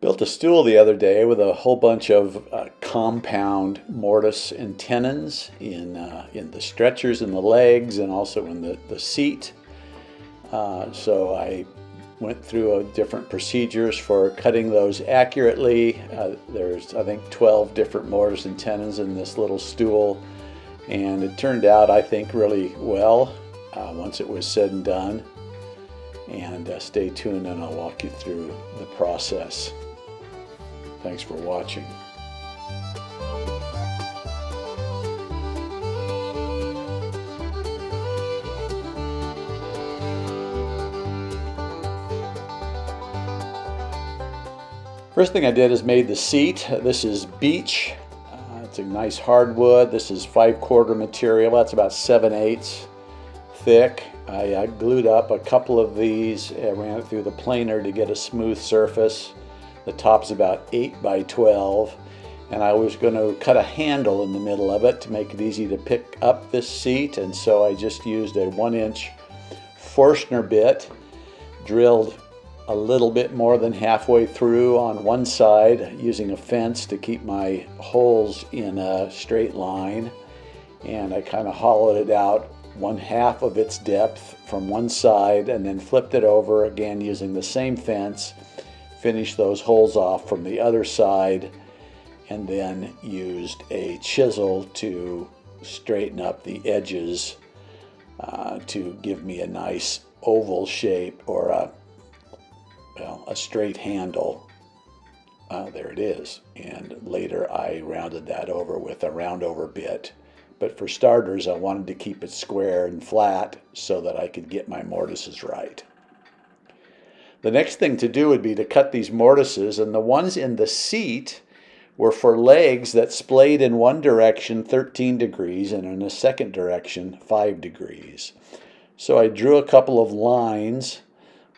Built a stool the other day with a whole bunch of compound mortise and tenons in the stretchers in the legs and also in the seat. So I went through different procedures for cutting those accurately. There's, I think, 12 different mortise and tenons in this little stool, and it turned out, I think, really well once it was said and done. And stay tuned and I'll walk you through the process. Thanks for watching. First thing I did is made the seat. This is beech. It's a nice hardwood. This is 5/4 material. That's about 7/8 thick. I glued up a couple of these. I ran it through the planer to get a smooth surface. The top's about 8 by 12. And I was going to cut a handle in the middle of it to make it easy to pick up this seat. And so I just used a 1-inch Forstner bit, drilled a little bit more than halfway through on one side using a fence to keep my holes in a straight line. And I kind of hollowed it out 1/2 of its depth from one side and then flipped it over again using the same fence, finished those holes off from the other side, and then used a chisel to straighten up the edges to give me a nice oval shape or a straight handle. There it is. And later I rounded that over with a round over bit. But for starters, I wanted to keep it square and flat so that I could get my mortises right. The next thing to do would be to cut these mortises, and the ones in the seat were for legs that splayed in one direction 13 degrees and in a second direction 5 degrees. So I drew a couple of lines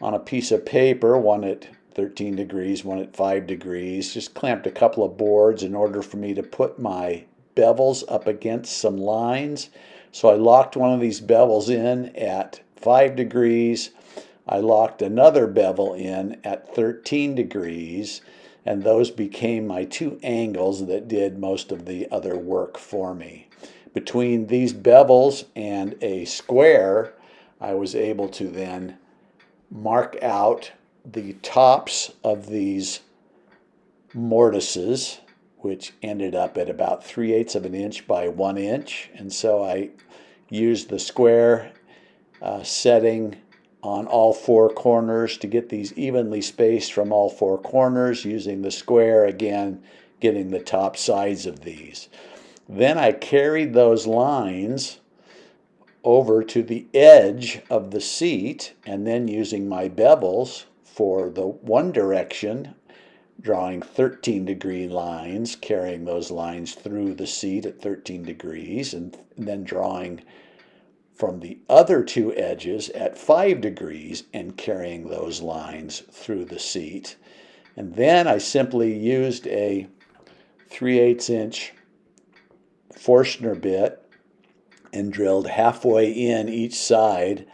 on a piece of paper, one at 13 degrees, one at 5 degrees, just clamped a couple of boards in order for me to put my bevels up against some lines. So I locked one of these bevels in at 5 degrees. I locked another bevel in at 13 degrees, and those became my two angles that did most of the other work for me. Between these bevels and a square, I was able to then mark out the tops of these mortises, which ended up at about 3/8 of an inch by 1 inch. And so I used the square setting on all four corners to get these evenly spaced from all four corners, using the square again, getting the top sides of these. Then I carried those lines over to the edge of the seat, and then using my bevels for the one direction, drawing 13-degree lines, carrying those lines through the seat at 13 degrees, and then drawing from the other two edges at 5 degrees and carrying those lines through the seat. And then I simply used a 3/8 inch Forstner bit and drilled halfway in each side,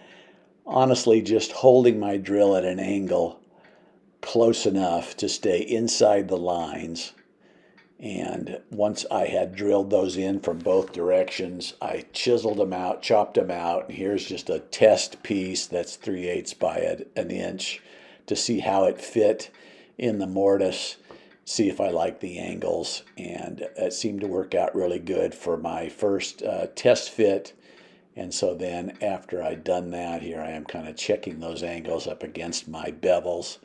honestly just holding my drill at an angle close enough to stay inside the lines. And once I had drilled those in from both directions, I chiseled them out, chopped them out, and here's just a test piece that's 3/8 by an inch to see how it fit in the mortise, see if I like the angles, and it seemed to work out really good for my first test fit. And so then after I'd done that, here I am kind of checking those angles up against my bevels.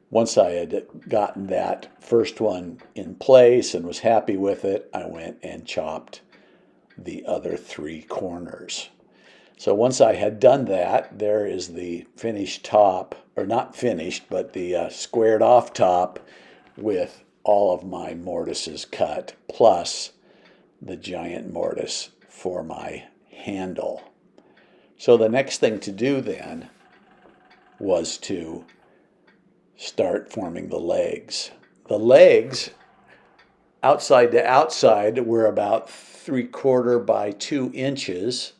Once I had gotten that first one in place and was happy with it, I went and chopped the other 3 corners. So once I had done that, there is the finished top, or not finished, but the squared off top with all of my mortises cut, plus the giant mortise for my handle. So the next thing to do then was to start forming the legs. The legs, outside to outside, were about 3/4 by 2 inches,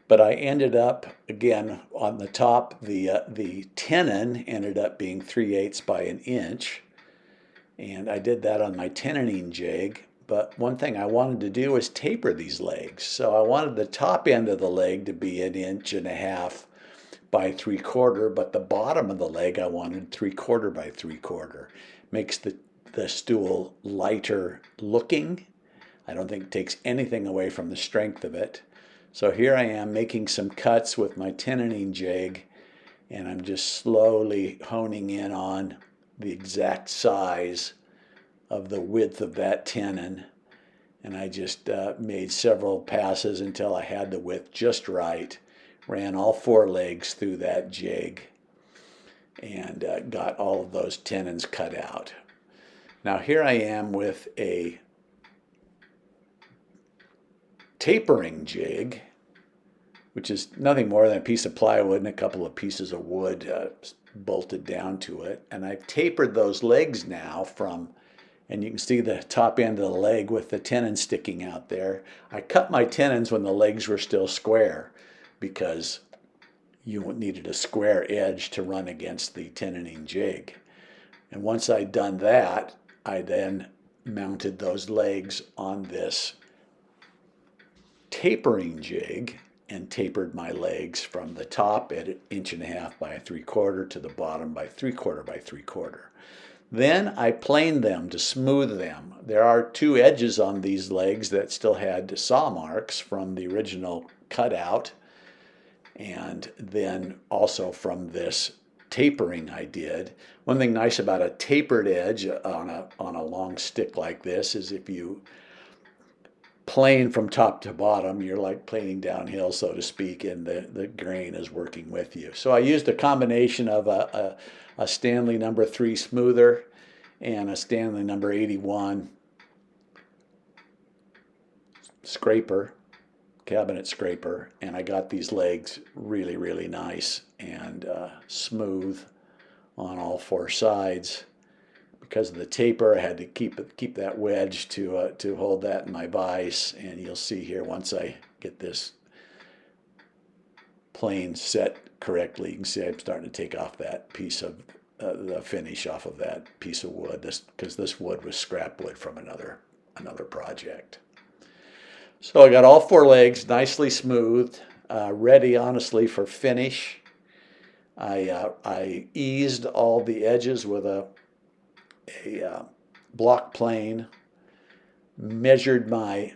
but I ended up, again, on the top, the tenon ended up being 3/8 by an inch. And I did that on my tenoning jig. But one thing I wanted to do was taper these legs. So I wanted the top end of the leg to be 1.5 inches by 3/4, but the bottom of the leg I wanted 3/4 by 3/4. Makes the stool lighter looking. I don't think it takes anything away from the strength of it. So here I am making some cuts with my tenoning jig, and I'm just slowly honing in on the exact size of the width of that tenon. And I just made several passes until I had the width just right. Ran all 4 legs through that jig and got all of those tenons cut out. Now here I am with a tapering jig, which is nothing more than a piece of plywood and a couple of pieces of wood bolted down to it. And I've tapered those legs now and you can see the top end of the leg with the tenon sticking out there. I cut my tenons when the legs were still square because you needed a square edge to run against the tenoning jig. And once I'd done that, I then mounted those legs on this tapering jig and tapered my legs from the top at 1.5 inches by 3/4 to the bottom by 3/4 by 3/4. Then I planed them to smooth them. There are 2 edges on these legs that still had saw marks from the original cutout, and then also from this tapering I did. One thing nice about a tapered edge on a long stick like this is if you plane from top to bottom, you're like planing downhill, so to speak, and the grain is working with you. So I used a combination of a Stanley number 3 smoother and a Stanley number 81 scraper, cabinet scraper, and I got these legs really, really nice and smooth on all 4 sides. Because of the taper, I had to keep that wedge to hold that in my vise, and you'll see here once I get this plane set correctly, you can see I'm starting to take off that piece of the finish off of that piece of wood, because this wood was scrap wood from another project. So I got all 4 legs nicely smoothed, ready honestly for finish. I eased all the edges with a block plane, measured my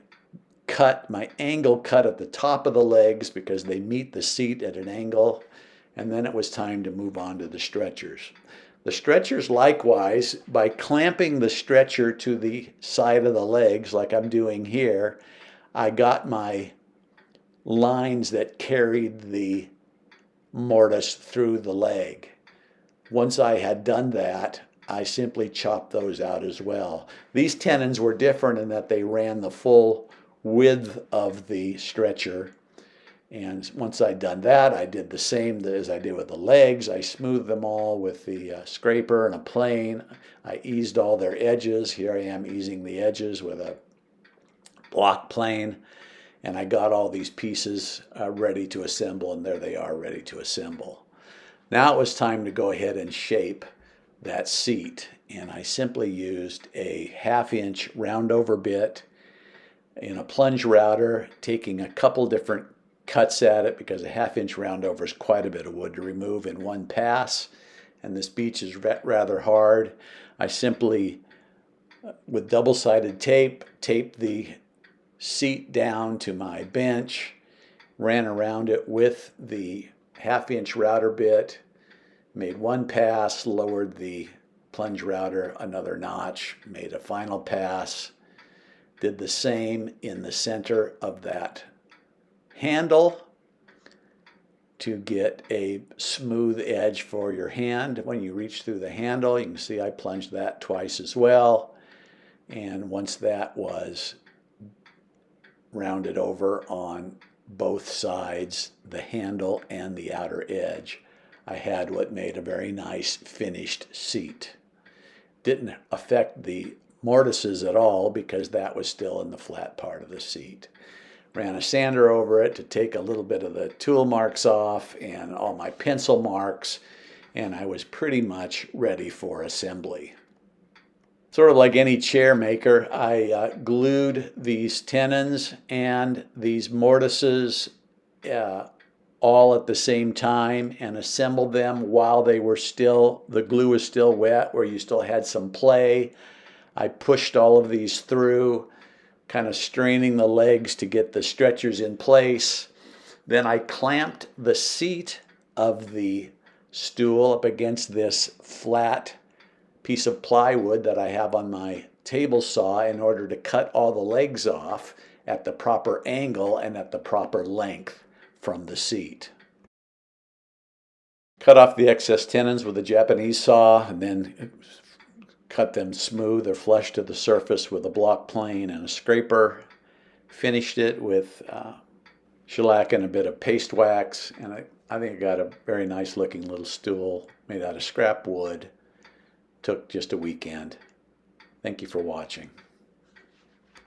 angle cut at the top of the legs because they meet the seat at an angle, and then it was time to move on to the stretchers. The stretchers likewise, by clamping the stretcher to the side of the legs like I'm doing here, I got my lines that carried the mortise through the leg. Once I had done that, I simply chopped those out as well. These tenons were different in that they ran the full width of the stretcher. And once I'd done that, I did the same as I did with the legs. I smoothed them all with the scraper and a plane. I eased all their edges. Here I am easing the edges with a block plane. And I got all these pieces ready to assemble, and there they are ready to assemble. Now it was time to go ahead and shape that seat, and I simply used a 1/2 inch round over bit in a plunge router, taking a couple different cuts at it because a 1/2 inch round over is quite a bit of wood to remove in one pass, and this beech is rather hard. I simply, with double-sided tape, taped the seat down to my bench, ran around it with the 1/2 inch router bit, made one pass, lowered the plunge router another notch, made a final pass, did the same in the center of that handle to get a smooth edge for your hand. When you reach through the handle, you can see I plunged that twice as well. And once that was rounded over on both sides, the handle and the outer edge, I had what made a very nice finished seat. Didn't affect the mortises at all because that was still in the flat part of the seat. Ran a sander over it to take a little bit of the tool marks off and all my pencil marks, and I was pretty much ready for assembly. Sort of like any chair maker, I glued these tenons and these mortises all at the same time and assembled them while they were still, the glue was still wet, where you still had some play. I pushed all of these through, kind of straining the legs to get the stretchers in place. Then I clamped the seat of the stool up against this flat piece of plywood that I have on my table saw in order to cut all the legs off at the proper angle and at the proper length from the seat. Cut off the excess tenons with a Japanese saw and then cut them smooth or flush to the surface with a block plane and a scraper. Finished it with shellac and a bit of paste wax, and I think I got a very nice looking little stool made out of scrap wood. Took just a weekend. Thank you for watching.